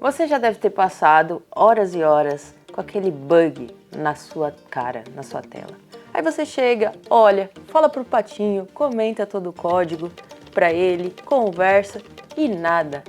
Você já deve ter passado horas e horas com aquele bug na sua cara, na sua tela. Aí você chega, olha, fala pro patinho, comenta todo o código para ele, conversa e nada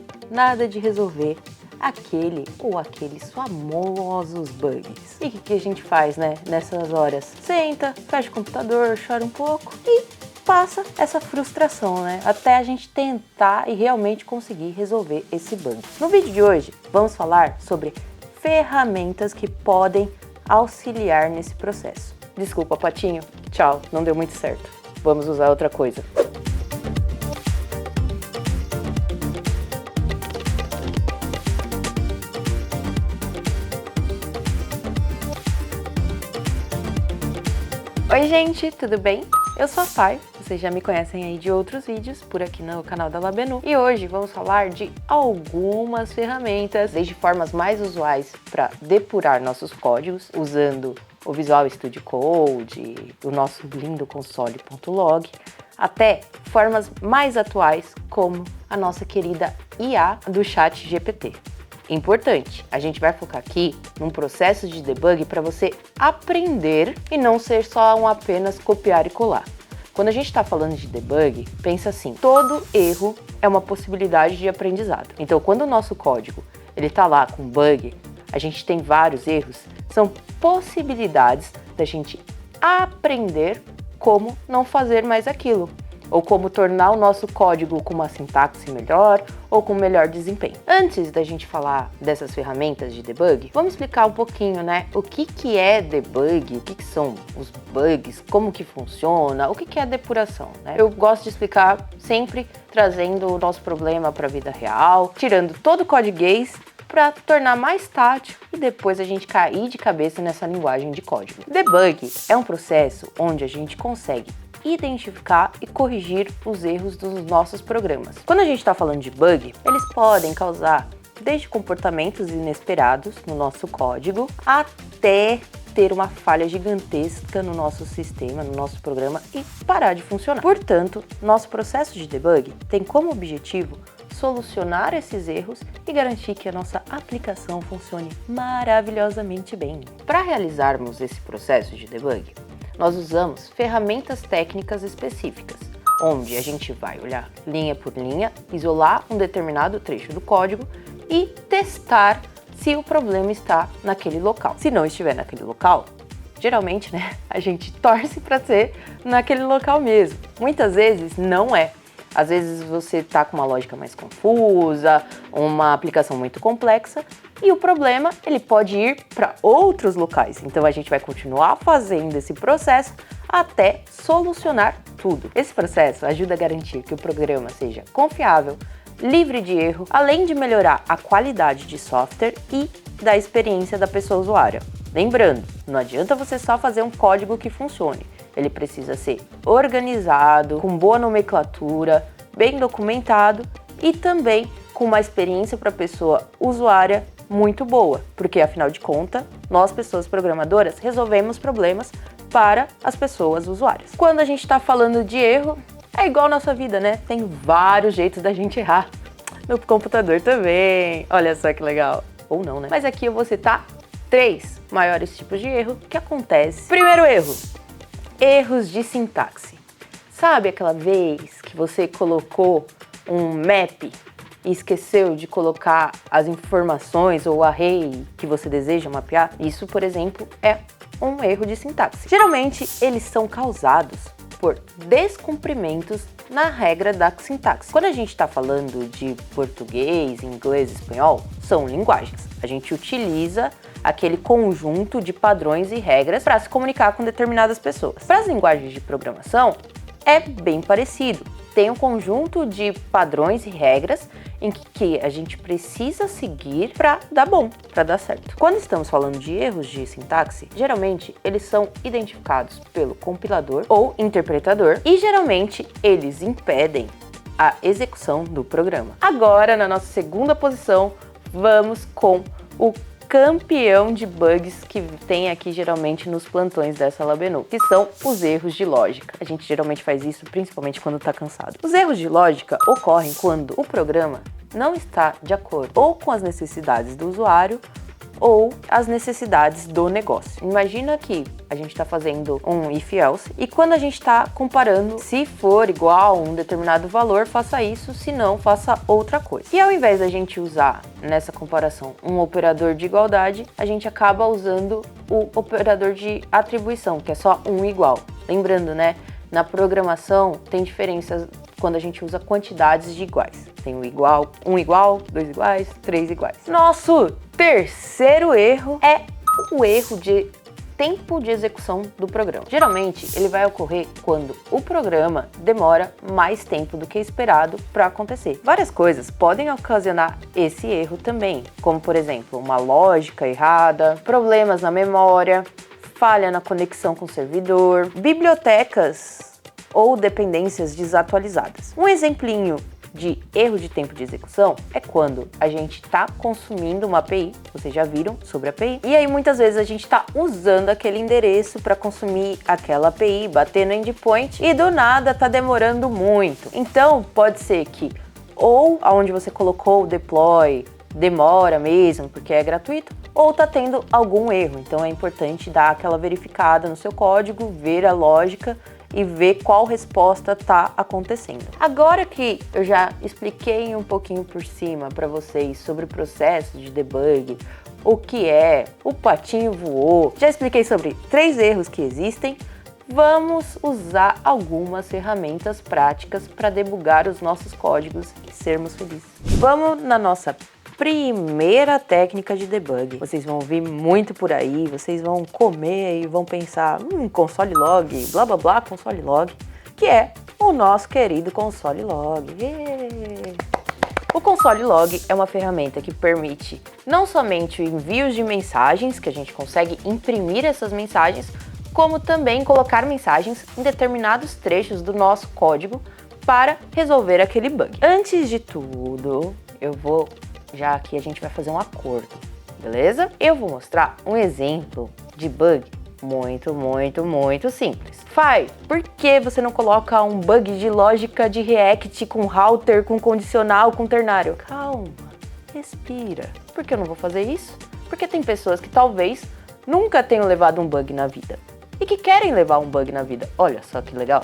de resolver aquele ou aqueles famosos bugs. E o que a gente faz, né, nessas horas? Senta, fecha o computador, chora um pouco e passa essa frustração, né? Até a gente tentar e realmente conseguir resolver esse bug. No vídeo de hoje, vamos falar sobre ferramentas que podem auxiliar nesse processo. Desculpa, patinho. Tchau, não deu muito certo. Vamos usar outra coisa. Oi, gente, tudo bem? Eu sou a Thay, vocês já me conhecem aí de outros vídeos por aqui no canal da Labenu e hoje vamos falar de algumas ferramentas, desde formas mais usuais para depurar nossos códigos usando o Visual Studio Code, o nosso lindo console.log, até formas mais atuais como a nossa querida IA do ChatGPT. Importante, a gente vai focar aqui num processo de debug para você aprender e não ser só um apenas copiar e colar. Quando a gente está falando de debug, pensa assim, todo erro é uma possibilidade de aprendizado. Então, quando o nosso código ele está lá com bug, a gente tem vários erros, são possibilidades da gente aprender como não fazer mais aquilo, ou como tornar o nosso código com uma sintaxe melhor ou com melhor desempenho. Antes da gente falar dessas ferramentas de debug, vamos explicar um pouquinho, né, o que é debug, o que são os bugs, como que funciona, o que é depuração, né? Eu gosto de explicar sempre trazendo o nosso problema para a vida real, tirando todo o codiguês para tornar mais tátil e depois a gente cair de cabeça nessa linguagem de código. Debug é um processo onde a gente consegue identificar e corrigir os erros dos nossos programas. Quando a gente está falando de bug, eles podem causar desde comportamentos inesperados no nosso código até ter uma falha gigantesca no nosso sistema, no nosso programa e parar de funcionar. Portanto, nosso processo de debug tem como objetivo solucionar esses erros e garantir que a nossa aplicação funcione maravilhosamente bem. Para realizarmos esse processo de debug, nós usamos ferramentas técnicas específicas, onde a gente vai olhar linha por linha, isolar um determinado trecho do código e testar se o problema está naquele local. Se não estiver naquele local, geralmente, né, a gente torce para ser naquele local mesmo. Muitas vezes não é. Às vezes você está com uma lógica mais confusa, uma aplicação muito complexa e o problema ele pode ir para outros locais. Então a gente vai continuar fazendo esse processo até solucionar tudo. Esse processo ajuda a garantir que o programa seja confiável, livre de erro, além de melhorar a qualidade de software e da experiência da pessoa usuária. Lembrando, não adianta você só fazer um código que funcione. Ele precisa ser organizado, com boa nomenclatura, bem documentado e também com uma experiência para a pessoa usuária muito boa, porque afinal de contas, nós pessoas programadoras resolvemos problemas para as pessoas usuárias. Quando a gente está falando de erro, é igual a nossa vida, né? Tem vários jeitos da gente errar. No computador também. Olha só que legal. Ou não, né? Mas aqui eu vou citar 3 maiores tipos de erro que acontecem. Primeiro erro. Erros de sintaxe. Sabe aquela vez que você colocou um map e esqueceu de colocar as informações ou o array que você deseja mapear? Isso, por exemplo, é um erro de sintaxe. Geralmente, eles são causados por descumprimentos na regra da sintaxe. Quando a gente está falando de português, inglês, espanhol, são linguagens. A gente utiliza aquele conjunto de padrões e regras para se comunicar com determinadas pessoas. Para as linguagens de programação, é bem parecido. Tem um conjunto de padrões e regras em que a gente precisa seguir para dar bom, para dar certo. Quando estamos falando de erros de sintaxe, geralmente eles são identificados pelo compilador ou interpretador e geralmente eles impedem a execução do programa. Agora, na nossa segunda posição, vamos com o campeão de bugs que tem aqui geralmente nos plantões dessa Labenu, que são os erros de lógica. A gente geralmente faz isso principalmente quando está cansado. Os erros de lógica ocorrem quando o programa não está de acordo ou com as necessidades do usuário ou as necessidades do negócio. Imagina que a gente está fazendo um if else e quando a gente está comparando, se for igual a um determinado valor, faça isso, se não, faça outra coisa. E ao invés da gente usar nessa comparação um operador de igualdade, a gente acaba usando o operador de atribuição, que é só um igual. Lembrando, né? Na programação tem diferenças quando a gente usa quantidades de iguais. Tem o igual, um igual, dois iguais, três iguais. Nosso terceiro erro é o erro de tempo de execução do programa. Geralmente, ele vai ocorrer quando o programa demora mais tempo do que esperado para acontecer. Várias coisas podem ocasionar esse erro também, como por exemplo, uma lógica errada, problemas na memória, falha na conexão com o servidor, bibliotecas ou dependências desatualizadas. Um exemplinho de erro de tempo de execução é quando a gente está consumindo uma API, vocês já viram sobre a API, e aí muitas vezes a gente está usando aquele endereço para consumir aquela API, bater no endpoint e do nada está demorando muito. Então pode ser que ou aonde você colocou o deploy demora mesmo porque é gratuito, ou tá tendo algum erro. Então é importante dar aquela verificada no seu código, ver a lógica e ver qual resposta está acontecendo. Agora que eu já expliquei um pouquinho por cima para vocês sobre o processo de debug, o que é, o patinho voou, já expliquei sobre 3 erros que existem, vamos usar algumas ferramentas práticas para debugar os nossos códigos e sermos felizes. Vamos na nossa primeira técnica de debug. Vocês vão ouvir muito por aí, vocês vão comer e vão pensar, console log, blá blá blá, console log, que é o nosso querido console log. O console log é uma ferramenta que permite não somente o envio de mensagens, que a gente consegue imprimir essas mensagens, como também colocar mensagens em determinados trechos do nosso código para resolver aquele bug. Antes de tudo, já aqui a gente vai fazer um acordo, beleza? Eu vou mostrar um exemplo de bug muito simples. Fai, por que você não coloca um bug de lógica de React com router, com condicional, com ternário? Calma, respira. Por que eu não vou fazer isso? Porque tem pessoas que talvez nunca tenham levado um bug na vida e que querem levar um bug na vida. Olha só que legal.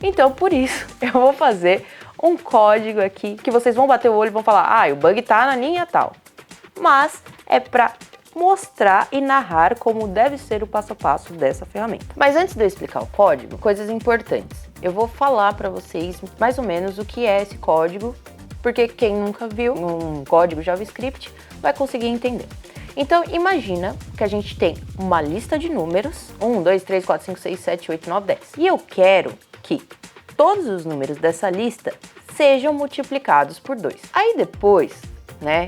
Então, por isso, eu vou fazer um código aqui que vocês vão bater o olho e vão falar, o bug tá na linha tal. Mas é para mostrar e narrar como deve ser o passo a passo dessa ferramenta. Mas antes de eu explicar o código, coisas importantes. Eu vou falar para vocês mais ou menos o que é esse código, porque quem nunca viu um código JavaScript vai conseguir entender. Então, imagina que a gente tem uma lista de números, 1, 2, 3, 4, 5, 6, 7, 8, 9, 10. E eu quero que todos os números dessa lista sejam multiplicados por 2. Aí depois,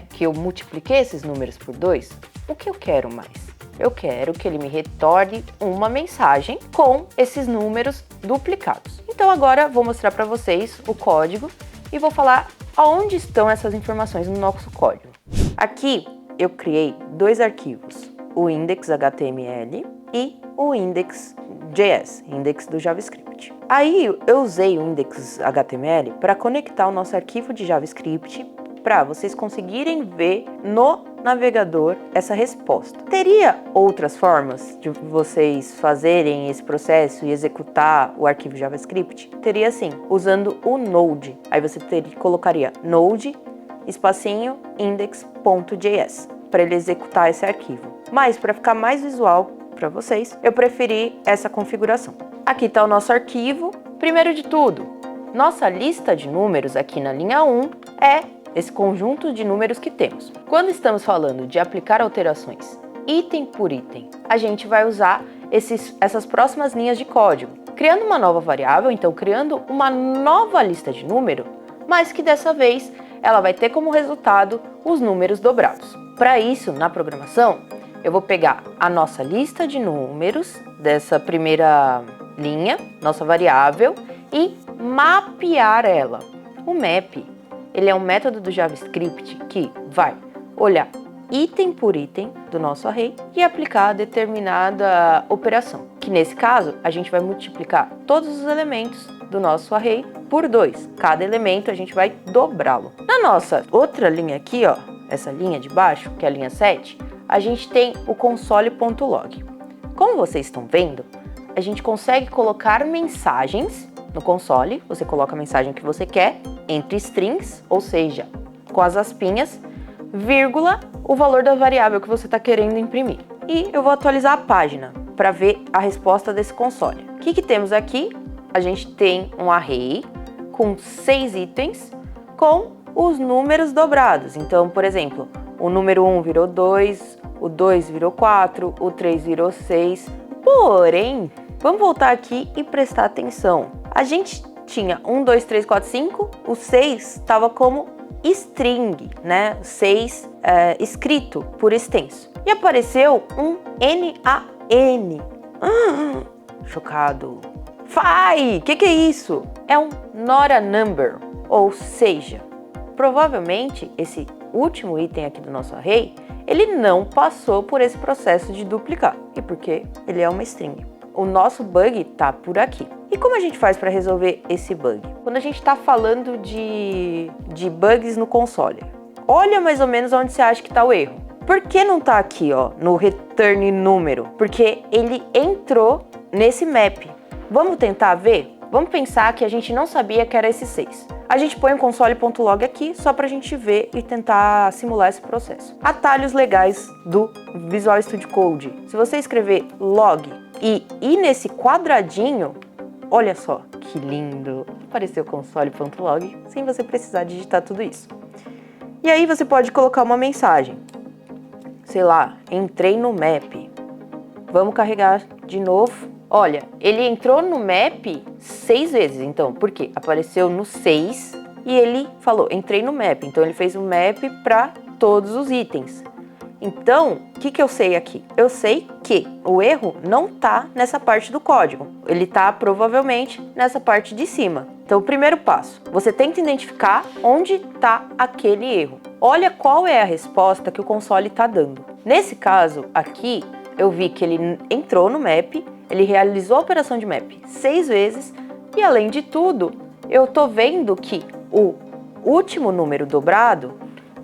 que eu multipliquei esses números por 2, o que eu quero mais? Eu quero que ele me retorne uma mensagem com esses números duplicados. Então agora vou mostrar para vocês o código e vou falar aonde estão essas informações no nosso código. Aqui eu criei 2 arquivos, o index.html e o index.js, index do JavaScript. Aí eu usei o index.html para conectar o nosso arquivo de JavaScript para vocês conseguirem ver no navegador essa resposta. Teria outras formas de vocês fazerem esse processo e executar o arquivo JavaScript? Teria sim, usando o Node. Aí você colocaria Node, espacinho, index.js, para ele executar esse arquivo. Mas para ficar mais visual para vocês, eu preferi essa configuração. Aqui está o nosso arquivo. Primeiro de tudo, nossa lista de números aqui na linha 1 é esse conjunto de números que temos. Quando estamos falando de aplicar alterações item por item, a gente vai usar essas próximas linhas de código, criando uma nova variável, então criando uma nova lista de número, mas que dessa vez ela vai ter como resultado os números dobrados. Para isso, na programação, eu vou pegar a nossa lista de números dessa primeira linha, nossa variável, e mapear ela. O map, ele é um método do JavaScript que vai olhar item por item do nosso array e aplicar determinada operação, que nesse caso a gente vai multiplicar todos os elementos do nosso array por 2. Cada elemento a gente vai dobrá-lo. Na nossa outra linha aqui, ó, essa linha de baixo, que é a linha 7, a gente tem o console.log. Como vocês estão vendo, a gente consegue colocar mensagens no console. Você coloca a mensagem que você quer entre strings, ou seja, com as aspinhas, vírgula, o valor da variável que você está querendo imprimir. E eu vou atualizar a página para ver a resposta desse console. O que temos aqui? A gente tem um array com 6 itens com os números dobrados. Então, por exemplo, o número 1 virou 2, o 2 virou 4, o 3 virou 6. Porém, vamos voltar aqui e prestar atenção. A gente tinha 1, 2, 3, 4, 5, o 6 estava como string, né? 6 escrito por extenso. E apareceu um NaN. Chocado. Fai! Que é isso? É um not a number, ou seja, provavelmente esse último item aqui do nosso array, ele não passou por esse processo de duplicar. E porque ele é uma string. O nosso bug tá por aqui. E como a gente faz para resolver esse bug? Quando a gente está falando de bugs no console, olha mais ou menos onde você acha que está o erro. Por que não está aqui, ó, no return número? Porque ele entrou nesse map. Vamos tentar ver? Vamos pensar que a gente não sabia que era esse 6. A gente põe o console.log aqui só para a gente ver e tentar simular esse processo. Atalhos legais do Visual Studio Code. Se você escrever log e ir nesse quadradinho, olha só que lindo! Apareceu console.log sem você precisar digitar tudo isso. E aí você pode colocar uma mensagem. Sei lá, entrei no map. Vamos carregar de novo. Olha, ele entrou no map 6 vezes, então, por quê? Apareceu no 6 e ele falou, entrei no map. Então ele fez um map para todos os itens. Então, o que eu sei aqui? Eu sei que o erro não tá nessa parte do código. Ele tá provavelmente nessa parte de cima. Então, o primeiro passo, você tenta identificar onde está aquele erro. Olha qual é a resposta que o console está dando. Nesse caso aqui, eu vi que ele entrou no map, ele realizou a operação de map 6 vezes e, além de tudo, eu tô vendo que o último número dobrado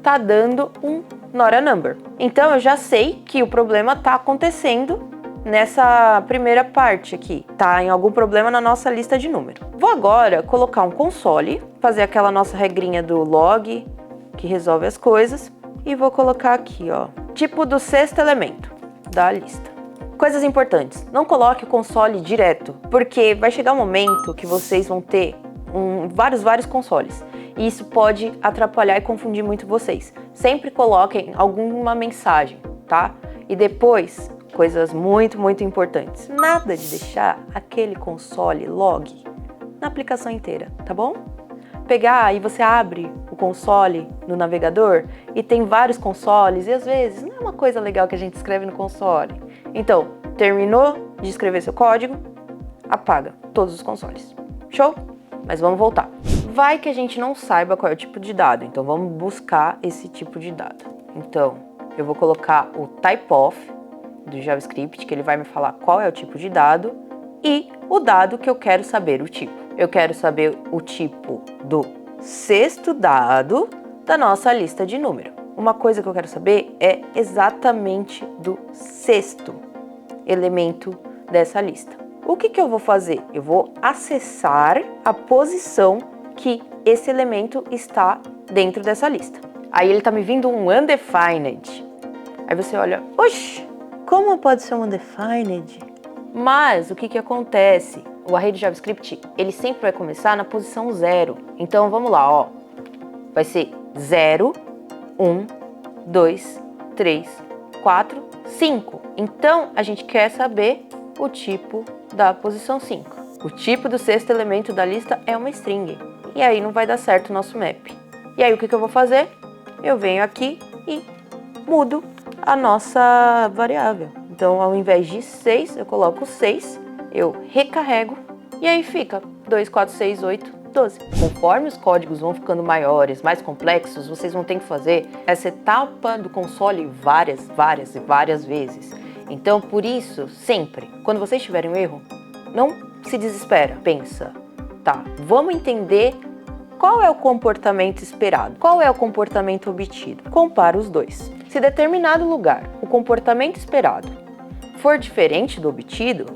tá dando um not a number. Então, eu já sei que o problema tá acontecendo nessa primeira parte aqui. Tá em algum problema na nossa lista de número. Vou agora colocar um console, fazer aquela nossa regrinha do log, que resolve as coisas, e vou colocar aqui, ó, tipo do 6º elemento da lista. Coisas importantes, não coloque o console direto, porque vai chegar um momento que vocês vão ter vários consoles. E isso pode atrapalhar e confundir muito vocês. Sempre coloquem alguma mensagem, tá? E depois, coisas muito importantes. Nada de deixar aquele console log na aplicação inteira, tá bom? Pegar e você abre o console no navegador e tem vários consoles e às vezes não é uma coisa legal que a gente escreve no console. Então, terminou de escrever seu código, apaga todos os consoles. Show? Mas vamos voltar. Vai que a gente não saiba qual é o tipo de dado, então vamos buscar esse tipo de dado. Então, eu vou colocar o typeof do JavaScript, que ele vai me falar qual é o tipo de dado e o dado que eu quero saber o tipo. Eu quero saber o tipo do 6º dado da nossa lista de número. Uma coisa que eu quero saber é exatamente do 6º elemento dessa lista. O que eu vou fazer? Eu vou acessar a posição que esse elemento está dentro dessa lista. Aí ele está me vindo um undefined. Aí você olha, oxe, como pode ser um undefined? Mas o que acontece? O array do JavaScript, ele sempre vai começar na posição 0. Então vamos lá, ó. Vai ser 0, 1, 2, 3, 4, 5. Então a gente quer saber o tipo da posição 5. O tipo do 6º elemento da lista é uma string. E aí não vai dar certo o nosso map. E aí o que eu vou fazer? Eu venho aqui e mudo a nossa variável. Então ao invés de 6, eu coloco 6, eu recarrego e aí fica 2, 4, 6, 8, 12. Conforme os códigos vão ficando maiores, mais complexos, vocês vão ter que fazer essa etapa do console várias vezes. Então, por isso, sempre, quando vocês tiverem um erro, não se desespera. Pensa, Tá, vamos entender qual é o comportamento esperado, qual é o comportamento obtido. Compara os dois. Se determinado lugar o comportamento esperado for diferente do obtido,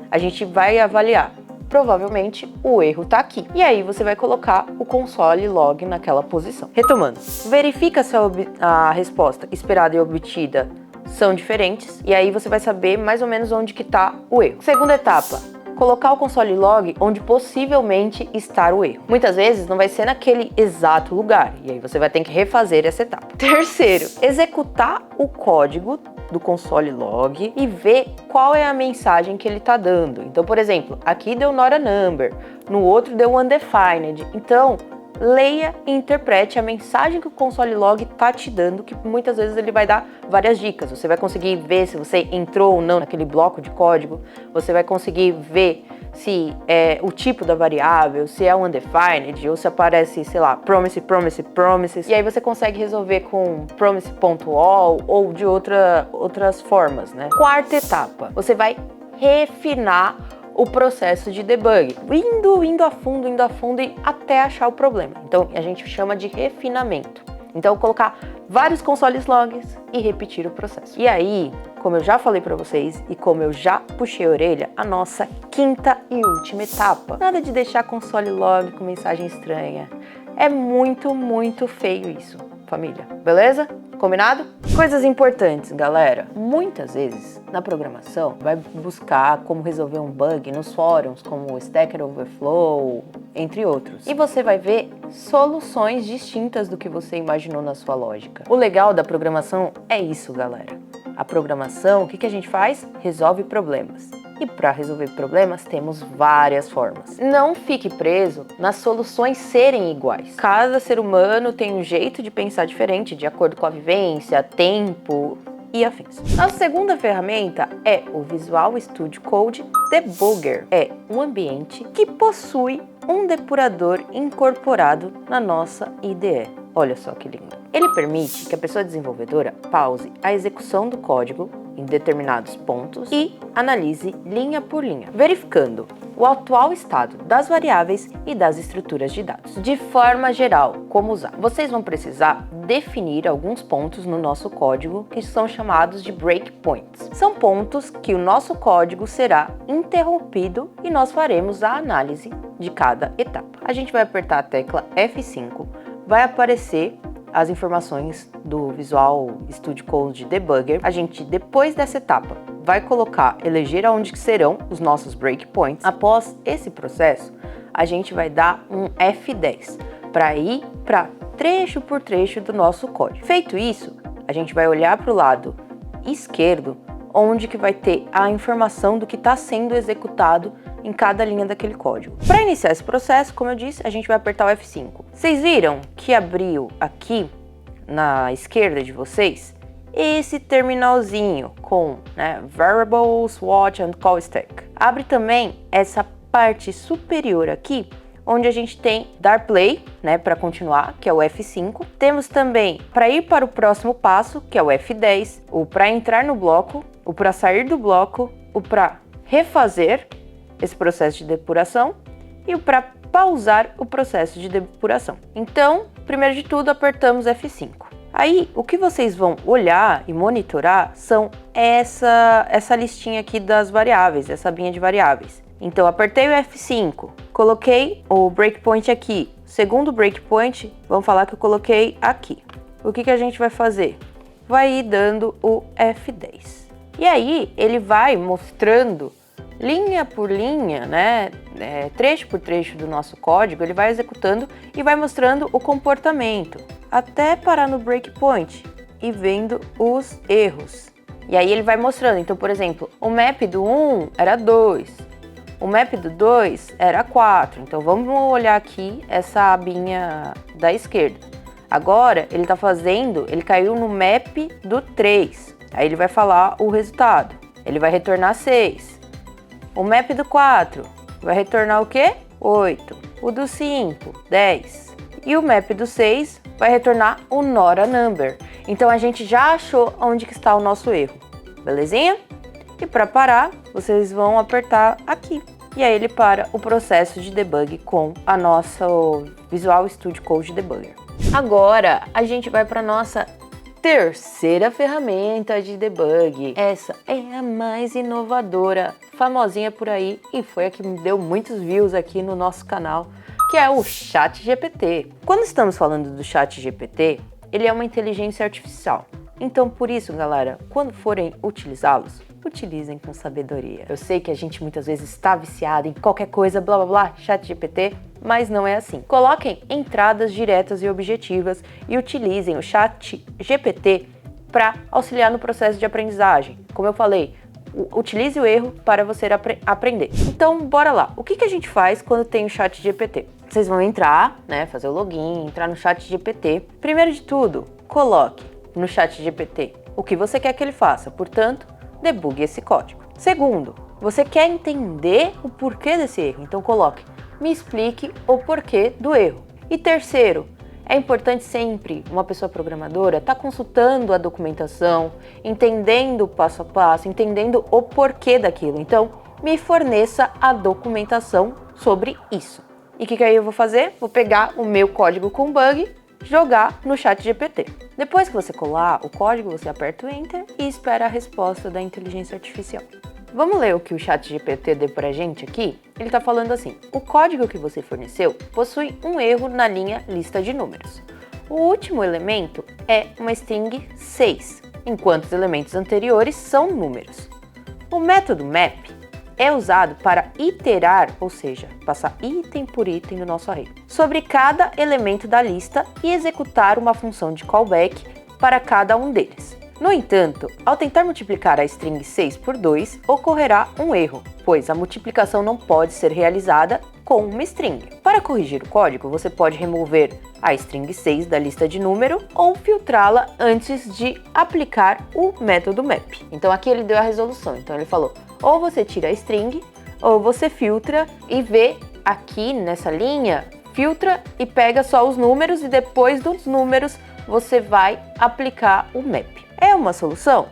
a gente vai avaliar. Provavelmente o erro está aqui. E aí você vai colocar o console log naquela posição. Retomando, verifica se a resposta esperada e obtida são diferentes, e aí você vai saber mais ou menos onde que está o erro. Segunda etapa, colocar o console log onde possivelmente está o erro. Muitas vezes não vai ser naquele exato lugar, e aí você vai ter que refazer essa etapa. Terceiro, executar o código do console log e ver qual é a mensagem que ele está dando. Então, por exemplo, aqui deu not a number, no outro deu undefined. Então, leia e interprete a mensagem que o console log está te dando, que muitas vezes ele vai dar várias dicas. Você vai conseguir ver se você entrou ou não naquele bloco de código, você vai conseguir ver se é o tipo da variável, se é undefined, ou se aparece, sei lá, promises. E aí você consegue resolver com promise.all ou de outras formas, né? Quarta etapa, você vai refinar o processo de debug, indo a fundo e até achar o problema. Então a gente chama de refinamento. Então colocar vários consoles logs e repetir o processo. E aí, como eu já falei para vocês e como eu já puxei a orelha, a nossa quinta e última etapa. Nada de deixar console log com mensagem estranha. É muito, muito feio isso, família. Beleza? Combinado? Coisas importantes, galera. Muitas vezes, na programação, vai buscar como resolver um bug nos fóruns, como o Stack Overflow, entre outros. E você vai ver soluções distintas do que você imaginou na sua lógica. O legal da programação é isso, galera. A programação, o que a gente faz? Resolve problemas. E para resolver problemas, temos várias formas. Não fique preso nas soluções serem iguais. Cada ser humano tem um jeito de pensar diferente, de acordo com a vivência, tempo e afins. A segunda ferramenta é o Visual Studio Code Debugger. É um ambiente que possui um depurador incorporado na nossa IDE. Olha só que lindo. Ele permite que a pessoa desenvolvedora pause a execução do código em determinados pontos e analise linha por linha, verificando o atual estado das variáveis e das estruturas de dados. De forma geral, como usar? Vocês vão precisar definir alguns pontos no nosso código que são chamados de breakpoints. São pontos que o nosso código será interrompido e nós faremos a análise de cada etapa. A gente vai apertar a tecla F5, vai aparecer as informações do Visual Studio Code Debugger. A gente, depois dessa etapa, vai eleger aonde que serão os nossos breakpoints. Após esse processo, a gente vai dar um F10 para ir para trecho por trecho do nosso código. Feito isso, a gente vai olhar para o lado esquerdo, onde que vai ter a informação do que está sendo executado em cada linha daquele código. Para iniciar esse processo, como eu disse, a gente vai apertar o F5. Vocês viram que abriu aqui na esquerda de vocês esse terminalzinho com Variables, Watch and Call Stack. Abre também essa parte superior aqui, onde a gente tem dar play, para continuar, que é o F5. Temos também para ir para o próximo passo, que é o F10, o para entrar no bloco, o para sair do bloco, o para refazer esse processo de depuração e o para pausar o processo de depuração. Então, primeiro de tudo, apertamos F5. Aí, o que vocês vão olhar e monitorar são essa listinha aqui das variáveis, essa abinha de variáveis. Então, apertei o F5, coloquei o breakpoint aqui. Segundo breakpoint, vamos falar que eu coloquei aqui. O que a gente vai fazer? Vai ir dando o F10. E aí, ele vai mostrando linha por linha, trecho por trecho do nosso código, ele vai executando e vai mostrando o comportamento, até parar no breakpoint e vendo os erros. E aí ele vai mostrando, então, por exemplo, o map do 1 era 2, o map do 2 era 4, então vamos olhar aqui essa abinha da esquerda. Agora ele ele caiu no map do 3, aí ele vai falar o resultado, ele vai retornar 6. O map do 4 vai retornar o quê? 8. O do 5, 10. E o map do 6 vai retornar o not a number. Então a gente já achou onde que está o nosso erro. Belezinha? E para parar, vocês vão apertar aqui. e aí ele para o processo de debug com a nossa Visual Studio Code Debugger. Agora a gente vai para nossa terceira ferramenta de debug. Essa é a mais inovadora, famosinha por aí, e foi a que me deu muitos views aqui no nosso canal, que é o ChatGPT. Quando estamos falando do ChatGPT, ele é uma inteligência artificial. Então, por isso, galera, quando forem utilizá-los, utilizem com sabedoria. Eu sei que a gente muitas vezes está viciado em qualquer coisa, blá blá blá, ChatGPT, mas não é assim. Coloquem entradas diretas e objetivas e utilizem o ChatGPT para auxiliar no processo de aprendizagem. Como eu falei, utilize o erro para você aprender. Então, bora lá. O que a gente faz quando tem o ChatGPT? Vocês vão entrar, né, fazer o login, entrar no ChatGPT. Primeiro de tudo, coloque no ChatGPT o que você quer que ele faça. Portanto, debugue esse código. Segundo, você quer entender o porquê desse erro. Então, coloque, me explique o porquê do erro. E terceiro, é importante sempre uma pessoa programadora estar consultando a documentação, entendendo o passo a passo, entendendo o porquê daquilo. Então, me forneça a documentação sobre isso. E o que aí eu vou fazer? Vou pegar o meu código com bug, jogar no ChatGPT. Depois que você colar o código, você aperta o Enter e espera a resposta da inteligência artificial. Vamos ler o que o ChatGPT deu pra gente aqui? Ele tá falando assim: o código que você forneceu possui um erro na linha lista de números. O último elemento é uma string 6, enquanto os elementos anteriores são números. O método map é usado para iterar, ou seja, passar item por item no nosso array, sobre cada elemento da lista e executar uma função de callback para cada um deles. No entanto, ao tentar multiplicar a string 6 por 2, ocorrerá um erro, pois a multiplicação não pode ser realizada com uma string. Para corrigir o código, você pode remover a string 6 da lista de número ou filtrá-la antes de aplicar o método map. Então aqui ele deu a resolução, então ele falou, ou você tira a string, ou você filtra e vê aqui nessa linha, filtra e pega só os números e depois dos números você vai aplicar o map. É uma solução?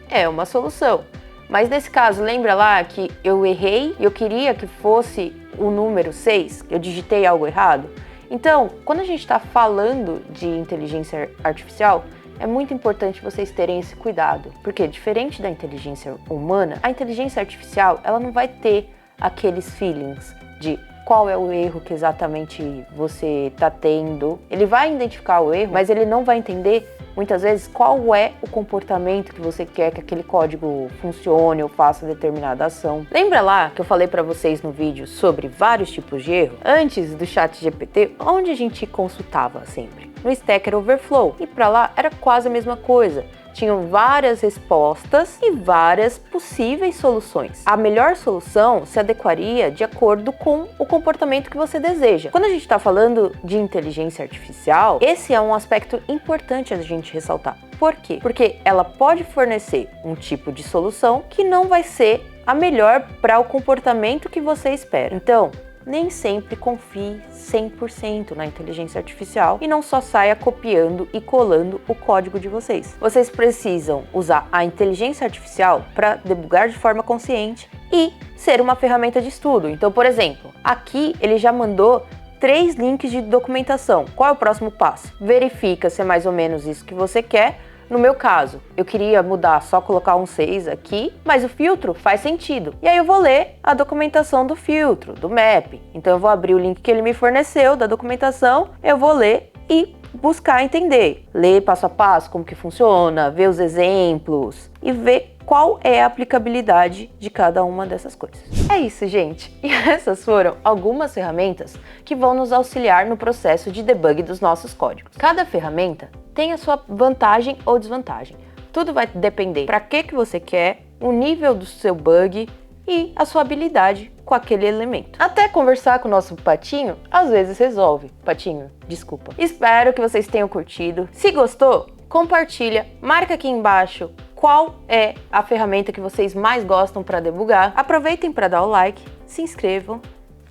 É uma solução. Mas nesse caso, lembra lá que eu errei e eu queria que fosse o número 6? Eu digitei algo errado? Então, quando a gente está falando de inteligência artificial, é muito importante vocês terem esse cuidado. Porque, diferente da inteligência humana, a inteligência artificial ela não vai ter aqueles feelings de qual é o erro que exatamente você está tendo. Ele vai identificar o erro, mas ele não vai entender muitas vezes qual é o comportamento que você quer que aquele código funcione ou faça determinada ação. Lembra lá que eu falei para vocês no vídeo sobre vários tipos de erro? Antes do ChatGPT, onde a gente consultava sempre? No Stack Overflow. E para lá era quase a mesma coisa. Tinham várias respostas e várias possíveis soluções. A melhor solução se adequaria de acordo com o comportamento que você deseja. Quando a gente está falando de inteligência artificial, esse é um aspecto importante a gente ressaltar. Por quê? Porque ela pode fornecer um tipo de solução que não vai ser a melhor para o comportamento que você espera. Então, nem sempre confie 100% na inteligência artificial e não só saia copiando e colando o código de vocês. Vocês precisam usar a inteligência artificial para debugar de forma consciente e ser uma ferramenta de estudo. Então, por exemplo, aqui ele já mandou 3 links de documentação. Qual é o próximo passo? Verifica se é mais ou menos isso que você quer. No meu caso, eu queria mudar, só colocar um 6 aqui, mas o filtro faz sentido. E aí eu vou ler a documentação do filtro, do map. Então eu vou abrir o link que ele me forneceu da documentação, eu vou ler e buscar entender. Ler passo a passo como que funciona, ver os exemplos e ver qual é a aplicabilidade de cada uma dessas coisas. É isso, gente. E essas foram algumas ferramentas que vão nos auxiliar no processo de debug dos nossos códigos. Cada ferramenta tem a sua vantagem ou desvantagem. Tudo vai depender para que você quer, o nível do seu bug e a sua habilidade com aquele elemento. Até conversar com o nosso patinho, às vezes resolve. Patinho, desculpa. Espero que vocês tenham curtido. Se gostou, compartilha, marca aqui embaixo qual é a ferramenta que vocês mais gostam para debugar. Aproveitem para dar o like, se inscrevam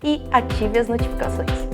e ative as notificações.